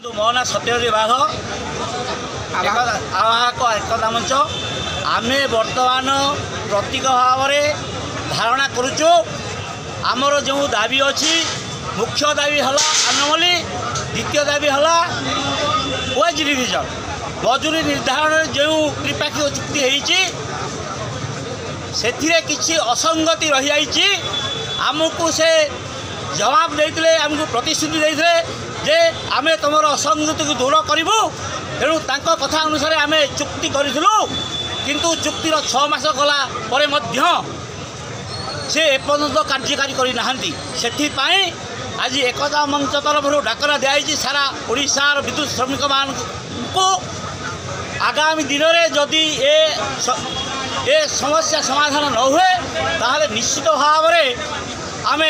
मो ना सत्यवती बाघ आवाहक एकता मंच आम बर्तमान प्रतीक भाव में धारणा करुचु आमर जो दाबी अच्छी मुख्य दाबी है आनोमली द्वितीय दाबी है वेज रिविजन मजूरी निर्धारण जो त्रिपाक्षिक चुक्ति होती किसी असंगति रही जाइए आमको से जवाब देते आमको प्रतिश्रुति देते जे आम तुम असंगति को दूर करूँ तेणु कथा अनुसार आम चुक्ति करूँ किंतु चुक्तिर 6 मास गला पर मध्य से एपर्यंत कार्यकारी करना से आज एकता मंच तरफ डाकरा दिखाई सारा ओडिशार विद्युत श्रमिक मान को आगामी दिन में जदि ए समस्या समाधान न हुए ताहले निश्चित भाव में आम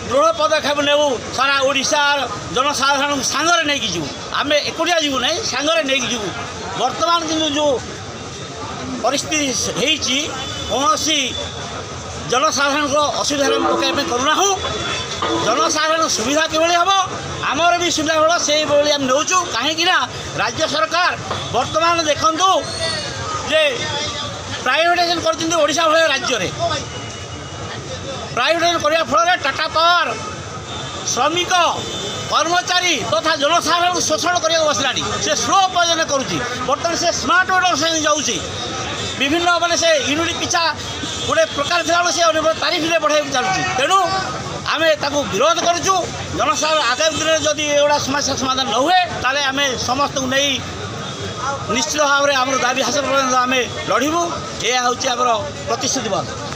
दृढ़ पदक्षेप नेबू सारा ओडिशार जनसाधारण सांगरे नहीं कि जीवु आम एकुटिया जीवु ना सांगरे नहीं कि जीवु वर्तमान किंतु जो परिस्थिति होती कौन जनसाधारण को असुविधा पकड़ करूना जनसाधारण सुविधा किभली हम आमर भी सुविधा हम से आम नौचु कहीं राज्य सरकार वर्तमान देखु जे प्राइवेटाइजेशन करशा भाई राज्य में प्राइवेटाइजेशन करने फल टाटा पावर श्रमिक कर्मचारी तथा जनसाधारण को शोषण करने बसला से स्लो प्रयोजन करुँच बर्तमान से स्मार्ट मीटर जाऊँगी विभिन्न माने से यूनिट पिछा गोटे प्रकार था से तारीफ में बढ़ाई चलुची तेणु आम ताकू विरोध करुचु जनसाधारण आगामी दिन में जदि एगुड़ा समस्या समाधान न हुए ताले आम समस्त को नहीं निश्चित भाव में आम दाबी हासिल पर्यंत आम लड़ू यह हूँ आम प्रतिश्रुतिबद्ध।